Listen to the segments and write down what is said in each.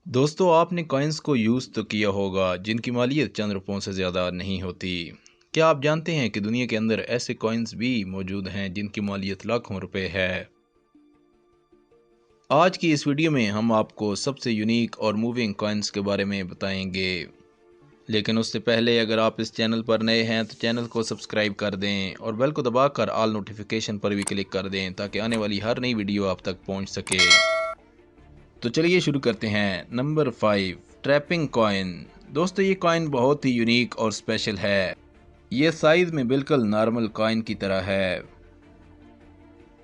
दोस्तों आपने कॉइन्स को यूज़ तो किया होगा जिनकी मालियत चंद रुपयों से ज़्यादा नहीं होती। क्या आप जानते हैं कि दुनिया के अंदर ऐसे कॉइन्स भी मौजूद हैं जिनकी मालियत लाखों रुपए है। आज की इस वीडियो में हम आपको सबसे यूनिक और मूविंग कॉइन्स के बारे में बताएंगे, लेकिन उससे पहले अगर आप इस चैनल पर नए हैं तो चैनल को सब्सक्राइब कर दें और बेल को दबाकर ऑल नोटिफिकेशन पर भी क्लिक कर दें ताकि आने वाली हर नई वीडियो आप तक पहुंच सके। तो चलिए शुरू करते हैं। Number 5, trapping coin. दोस्तों ये कॉइन बहुत ही यूनिक और स्पेशल है। ये साइज में बिल्कुल नॉर्मल कॉइन की तरह है।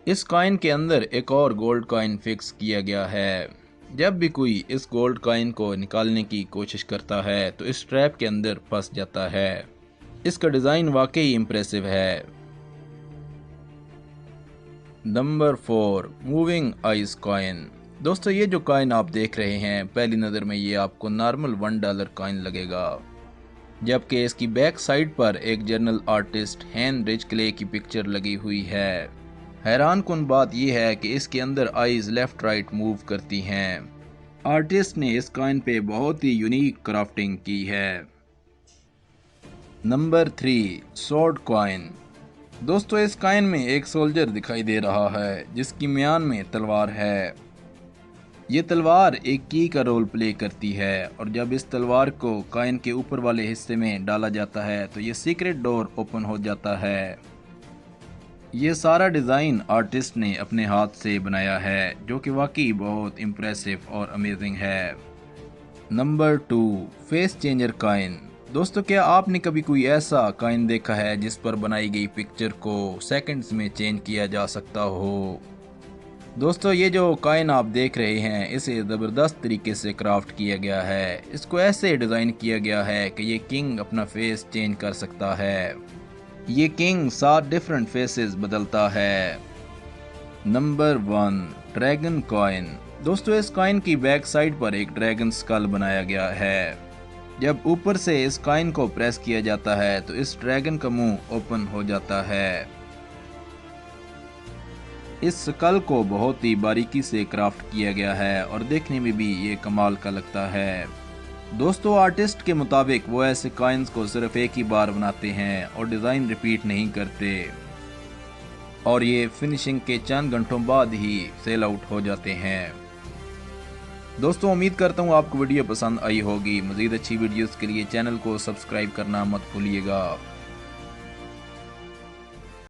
इस कॉइन के अंदर एक और गोल्ड कॉइन फिक्स किया गया है। जब भी कोई इस गोल्ड कॉइन को निकालने की कोशिश करता है तो इस ट्रैप के अंदर फंस जाता है। इसका डिज़ाइन वाकई इम्प्रेसिव है। Number 4, moving ice coin. दोस्तों ये जो कॉइन आप देख रहे हैं पहली नज़र में ये आपको नॉर्मल $1 कॉइन लगेगा, जबकि इसकी बैक साइड पर एक जर्नल आर्टिस्ट हेनरिच क्ले की पिक्चर लगी हुई है। हैरान कुन बात यह है कि इसके अंदर आइज लेफ्ट राइट मूव करती हैं। आर्टिस्ट ने इस कॉइन पे बहुत ही यूनिक क्राफ्टिंग की है। Number 3, sword coin. दोस्तों इस कॉइन में एक सोल्जर दिखाई दे रहा है जिसकी म्यान में तलवार है। ये तलवार एक की का रोल प्ले करती है और जब इस तलवार को कॉइन के ऊपर वाले हिस्से में डाला जाता है तो ये सीक्रेट डोर ओपन हो जाता है। ये सारा डिज़ाइन आर्टिस्ट ने अपने हाथ से बनाया है जो कि वाकई बहुत इम्प्रेसिव और अमेजिंग है। Number 2, face changer coin. दोस्तों क्या आपने कभी कोई ऐसा कॉइन देखा है जिस पर बनाई गई पिक्चर को सेकंड्स में चेंज किया जा सकता हो? दोस्तों ये जो कॉइन आप देख रहे हैं इसे ज़बरदस्त तरीके से क्राफ्ट किया गया है। इसको ऐसे डिज़ाइन किया गया है कि ये किंग अपना फेस चेंज कर सकता है। ये किंग 7 डिफरेंट फेसेस बदलता है। Number 1, dragon coin. दोस्तों इस कॉइन की बैक साइड पर एक ड्रैगन स्कल बनाया गया है। जब ऊपर से इस कॉइन को प्रेस किया जाता है तो इस ड्रैगन का मुंह ओपन हो जाता है। इस स्कल को बहुत ही बारीकी से क्राफ्ट किया गया है और देखने में भी ये कमाल का लगता है। दोस्तों आर्टिस्ट के मुताबिक वो ऐसे कॉइन्स को सिर्फ एक ही बार बनाते हैं और डिज़ाइन रिपीट नहीं करते और ये फिनिशिंग के चंद घंटों बाद ही सेल आउट हो जाते हैं। दोस्तों उम्मीद करता हूँ आपको वीडियो पसंद आई होगी। मज़ीद अच्छी वीडियोस के लिए चैनल को सब्सक्राइब करना मत भूलिएगा।